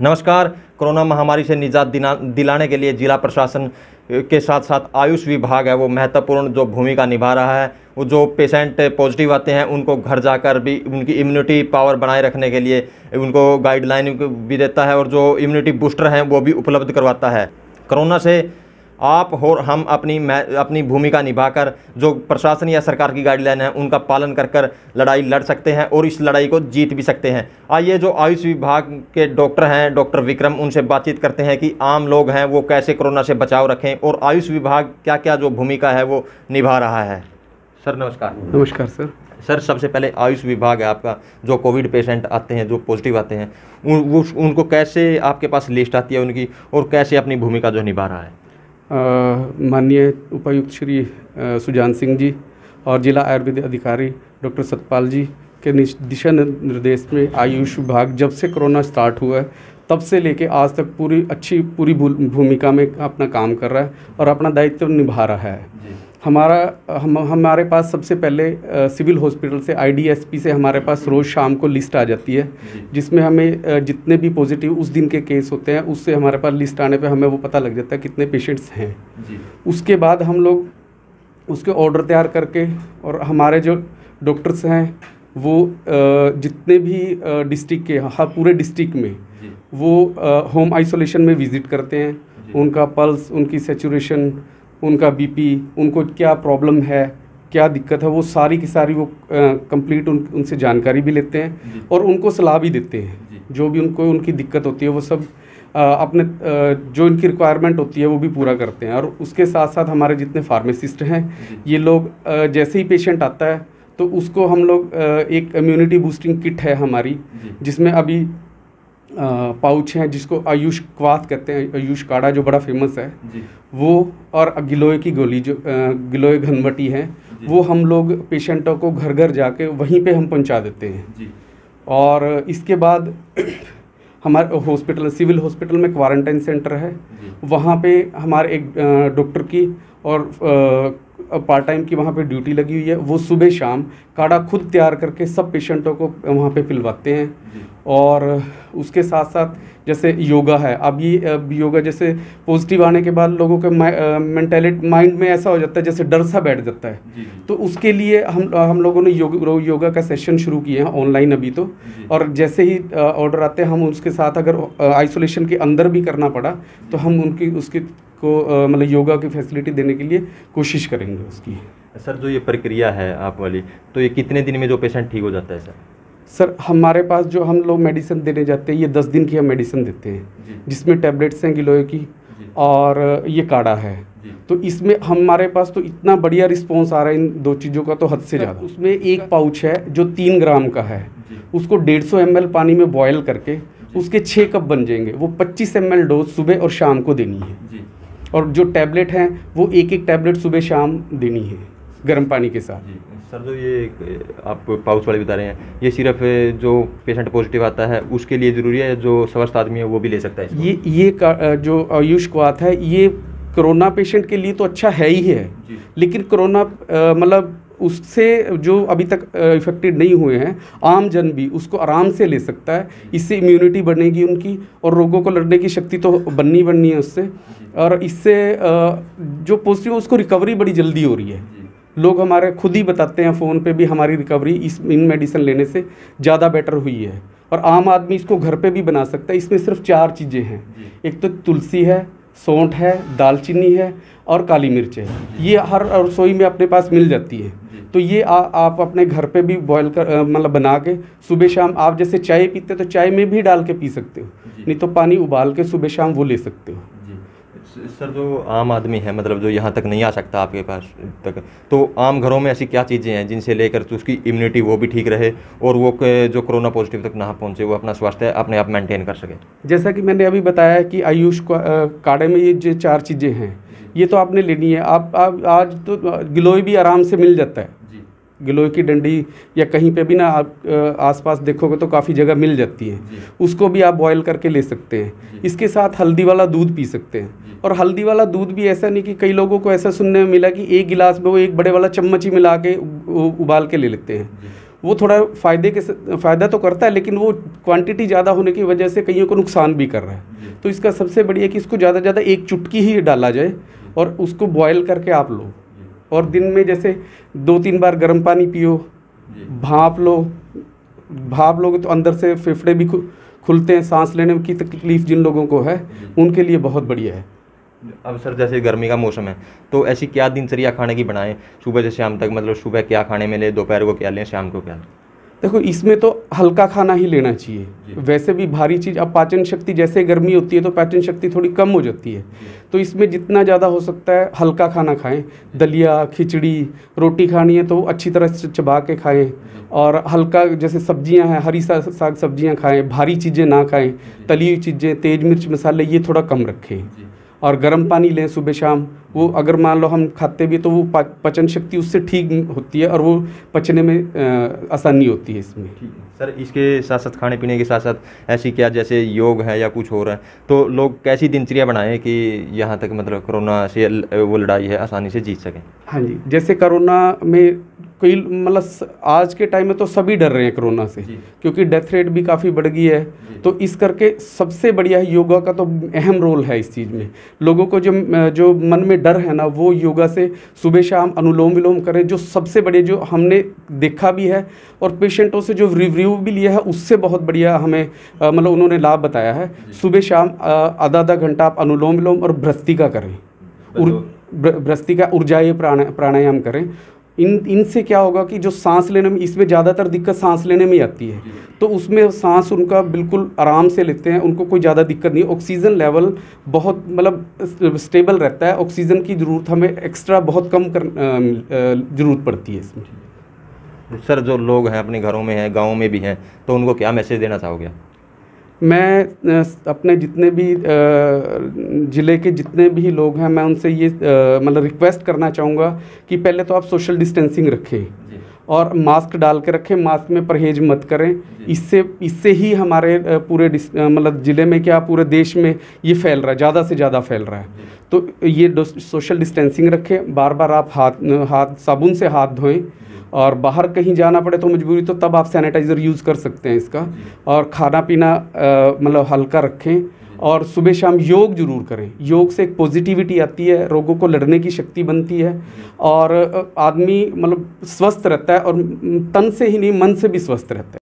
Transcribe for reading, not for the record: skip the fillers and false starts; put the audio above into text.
नमस्कार। कोरोना महामारी से निजात दिलाने के लिए जिला प्रशासन के साथ साथ आयुष विभाग है वो महत्वपूर्ण जो भूमिका निभा रहा है। वो जो पेशेंट पॉजिटिव आते हैं उनको घर जाकर भी उनकी इम्यूनिटी पावर बनाए रखने के लिए उनको गाइडलाइन भी देता है और जो इम्यूनिटी बूस्टर हैं वो भी उपलब्ध करवाता है। कोरोना से आप और हम अपनी भूमिका निभाकर जो प्रशासन या सरकार की गाइडलाइन है उनका पालन कर लड़ाई लड़ सकते हैं और इस लड़ाई को जीत भी सकते हैं। आइए जो आयुष विभाग के डॉक्टर हैं, डॉक्टर विक्रम, उनसे बातचीत करते हैं कि आम लोग हैं वो कैसे कोरोना से बचाव रखें और आयुष विभाग क्या क्या जो भूमिका है वो निभा रहा है। सर नमस्कार। नमस्कार सर। सर सबसे पहले आयुष विभाग है आपका, जो कोविड पेशेंट आते हैं, जो पॉजिटिव आते हैं, उनको कैसे आपके पास लिस्ट आती है उनकी और कैसे अपनी भूमिका जो निभा रहा है? माननीय उपायुक्त श्री सुजान सिंह जी और जिला आयुर्वेद अधिकारी डॉक्टर सतपाल जी के दिशा निर्देश में आयुष विभाग जब से कोरोना स्टार्ट हुआ है तब से लेके आज तक पूरी भूमिका में अपना काम कर रहा है और अपना दायित्व निभा रहा है। हमारे पास सबसे पहले सिविल हॉस्पिटल से IDSP से हमारे पास रोज़ शाम को लिस्ट आ जाती है, जिसमें हमें जितने भी पॉजिटिव उस दिन के केस होते हैं उससे हमारे पास लिस्ट आने पे हमें वो पता लग जाता है कितने पेशेंट्स हैं। उसके बाद हम लोग उसके ऑर्डर तैयार करके और हमारे जो डॉक्टर्स हैं वो जितने भी डिस्ट्रिक्ट के पूरे डिस्ट्रिक्ट में वो होम आइसोलेशन में विज़िट करते हैं। उनका पल्स, उनकी सैचुरेशन, उनका BP, उनको क्या प्रॉब्लम है, क्या दिक्कत है, वो सारी की सारी वो कंप्लीट उनसे जानकारी भी लेते हैं और उनको सलाह भी देते हैं। जो भी उनकी दिक्कत होती है वो सब अपने जो इनकी रिक्वायरमेंट होती है वो भी पूरा करते हैं। और उसके साथ साथ हमारे जितने फार्मासिस्ट हैं ये लोग जैसे ही पेशेंट आता है तो उसको हम लोग एक इम्यूनिटी बूस्टिंग किट है हमारी, जिसमें अभी पाउच हैं जिसको आयुष क्वाथ कहते हैं, आयुष काढ़ा जो बड़ा फेमस है वो, और गिलोय की गोली जो गिलोय घनवटी है वो हम लोग पेशेंटों को घर घर जाके वहीं पे हम पहुंचा देते हैं। और इसके बाद हमारे हॉस्पिटल, सिविल हॉस्पिटल में क्वारंटाइन सेंटर है, वहाँ पे हमारे एक डॉक्टर की और पार्ट टाइम की वहाँ पे ड्यूटी लगी हुई है। वो सुबह शाम काढ़ा खुद तैयार करके सब पेशेंटों को वहाँ पे पिलवाते हैं। और उसके साथ साथ जैसे योगा है, अब योगा जैसे पॉजिटिव आने के बाद लोगों के मेंटालिटी माइंड में ऐसा हो जाता है जैसे डर सा बैठ जाता है, तो उसके लिए हम लोगों ने योगा का सेशन शुरू किए हैं ऑनलाइन अभी तो। और जैसे ही ऑर्डर आते हैं हम उसके साथ अगर आइसोलेशन के अंदर भी करना पड़ा तो हम उसकी मतलब योगा की फैसिलिटी देने के लिए कोशिश करेंगे उसकी। सर जो ये प्रक्रिया है आप वाली, तो ये कितने दिन में जो पेशेंट ठीक हो जाता है? सर हमारे पास जो हम लोग मेडिसिन देने जाते हैं ये 10 दिन की हम मेडिसिन देते हैं, जिसमें टैबलेट्स हैं गिलोय की और ये काढ़ा है। तो इसमें हमारे पास तो इतना बढ़िया रिस्पॉन्स आ रहा है इन दो चीज़ों का तो हद से ज़्यादा। उसमें एक पाउच है जो 3 ग्राम का है, उसको 150 ml पानी में बॉयल करके उसके 6 कप बन जाएंगे। वो 25 ml डोज सुबह और शाम को देनी है। और जो टैबलेट हैं वो एक टैबलेट सुबह शाम देनी है गर्म पानी के साथ। सर जो ये आप पाउच वाले बता रहे हैं, ये सिर्फ जो पेशेंट पॉजिटिव आता है उसके लिए ज़रूरी है, जो स्वस्थ आदमी है वो भी ले सकता है? ये जो आयुष क्वाथ है ये कोरोना पेशेंट के लिए तो अच्छा है ही है, लेकिन कोरोना मतलब उससे जो अभी तक इफेक्टेड नहीं हुए हैं आम जन भी उसको आराम से ले सकता है। इससे इम्यूनिटी बढ़ेगी उनकी और रोगों को लड़ने की शक्ति तो बननी है उससे। और इससे जो पॉजिटिव उसको रिकवरी बड़ी जल्दी हो रही है। लोग हमारे खुद ही बताते हैं फ़ोन पे भी हमारी रिकवरी इन मेडिसिन लेने से ज़्यादा बेटर हुई है। और आम आदमी इसको घर पे भी बना सकता है। इसमें सिर्फ 4 चीज़ें हैं, एक तो तुलसी है, सौंठ है, दालचीनी है और काली मिर्च है। ये हर रसोई में अपने पास मिल जाती है। तो ये आप अपने घर पे भी बॉयल कर मतलब बना के सुबह शाम, आप जैसे चाय पीते तो चाय में भी डाल के पी सकते हो, नहीं तो पानी उबाल के सुबह शाम वो ले सकते हो। सर जो आम आदमी है, मतलब जो यहाँ तक नहीं आ सकता आपके पास तक, तो आम घरों में ऐसी क्या चीज़ें हैं जिनसे लेकर तो उसकी इम्यूनिटी वो भी ठीक रहे और वो जो कोरोना पॉजिटिव तक ना पहुँचे, वो अपना स्वास्थ्य अपने आप मेंटेन कर सके? जैसा कि मैंने अभी बताया कि आयुष काढ़े में ये जो 4 चीज़ें हैं ये तो आपने लेनी है। आप आज तो गिलोय भी आराम से मिल जाता है, गिलोय की डंडी या कहीं पे भी ना आप आसपास देखोगे तो काफ़ी जगह मिल जाती है, उसको भी आप बॉयल करके ले सकते हैं। इसके साथ हल्दी वाला दूध पी सकते हैं। और हल्दी वाला दूध भी ऐसा नहीं कि कई लोगों को ऐसा सुनने में मिला कि एक गिलास में वो एक बड़े वाला चम्मच ही मिला के उबाल के ले लेते हैं। वो थोड़ा फ़ायदा तो करता है, लेकिन वो क्वांटिटी ज़्यादा होने की वजह से कईयों को नुकसान भी कर रहा है। तो इसका सबसे बढ़िया है कि इसको ज़्यादा से ज़्यादा एक चुटकी ही डाला जाए और उसको बॉयल करके आप लो, और दिन में जैसे 2-3 बार गर्म पानी पियो, भाप लोगे तो अंदर से फेफड़े भी खुलते हैं, सांस लेने की तकलीफ जिन लोगों को है उनके लिए बहुत बढ़िया है। अब सर जैसे गर्मी का मौसम है तो ऐसी क्या दिनचर्या खाने की बनाएं सुबह से शाम तक, मतलब सुबह क्या खाने में ले, दोपहर को क्या लें, शाम को क्या लें? देखो, इसमें तो हल्का खाना ही लेना चाहिए। वैसे भी भारी चीज़, अब पाचन शक्ति जैसे गर्मी होती है तो पाचन शक्ति थोड़ी कम हो जाती है, तो इसमें जितना ज़्यादा हो सकता है हल्का खाना खाएं। दलिया, खिचड़ी, रोटी खानी है तो अच्छी तरह से चबा के खाएं, और हल्का जैसे सब्जियां हैं, हरी साग सब्जियां खाएं, भारी चीज़ें ना खाएं, तली हुई चीज़ें, तेज मिर्च मसाले ये थोड़ा कम रखें, और गर्म पानी लें सुबह शाम। वो अगर मान लो हम खाते भी तो वो पाचन शक्ति उससे ठीक होती है और वो पचने में आसानी होती है इसमें। सर इसके साथ साथ, खाने पीने के साथ साथ ऐसी क्या, जैसे योग है या कुछ हो रहा है, तो लोग कैसी दिनचर्या बनाएं कि यहाँ तक मतलब कोरोना से वो लड़ाई है आसानी से जीत सकें? हाँ जी, जैसे कोरोना में कोई मतलब आज के टाइम में तो सभी डर रहे हैं कोरोना से, क्योंकि डेथ रेट भी काफ़ी बढ़ गई है। तो इस करके सबसे बढ़िया योगा का तो अहम रोल है इस चीज़ में। लोगों को जो मन में डर है ना, वो योगा से सुबह शाम अनुलोम विलोम करें, जो सबसे बढ़िया, जो हमने देखा भी है और पेशेंटों से जो रिव्यू भी लिया है उससे बहुत बढ़िया हमें मतलब उन्होंने लाभ बताया है। सुबह शाम आधा घंटा आप अनुलोम विलोम और भ्रस्तिका करें, भ्रस्तिका ऊर्जाई प्राणायाम करें। इनसे क्या होगा कि जो सांस लेने में, इसमें ज़्यादातर दिक्कत सांस लेने में ही आती है, तो उसमें सांस उनका बिल्कुल आराम से लेते हैं, उनको कोई ज़्यादा दिक्कत नहीं। ऑक्सीजन लेवल बहुत मतलब स्टेबल रहता है, ऑक्सीजन की ज़रूरत हमें एक्स्ट्रा बहुत कम ज़रूरत पड़ती है इसमें। सर जो लोग हैं अपने घरों में हैं, गाँव में भी हैं, तो उनको क्या मैसेज देना चाहोगे? मैं अपने जितने भी ज़िले के जितने भी लोग हैं, मैं उनसे ये मतलब रिक्वेस्ट करना चाहूँगा कि पहले तो आप सोशल डिस्टेंसिंग रखें और मास्क डाल के रखें, मास्क में परहेज मत करें। इससे ही हमारे पूरे मतलब ज़िले में क्या पूरे देश में ये फैल रहा है, ज़्यादा से ज़्यादा फैल रहा है। तो ये सोशल डिस्टेंसिंग रखें, बार बार आप हाथ साबुन से हाथ धोएं, और बाहर कहीं जाना पड़े तो मजबूरी तो तब आप सैनिटाइज़र यूज़ कर सकते हैं इसका। और खाना पीना मतलब हल्का रखें, और सुबह शाम योग जरूर करें। योग से एक पॉजिटिविटी आती है, रोगों को लड़ने की शक्ति बनती है, और आदमी मतलब स्वस्थ रहता है, और तन से ही नहीं मन से भी स्वस्थ रहता है।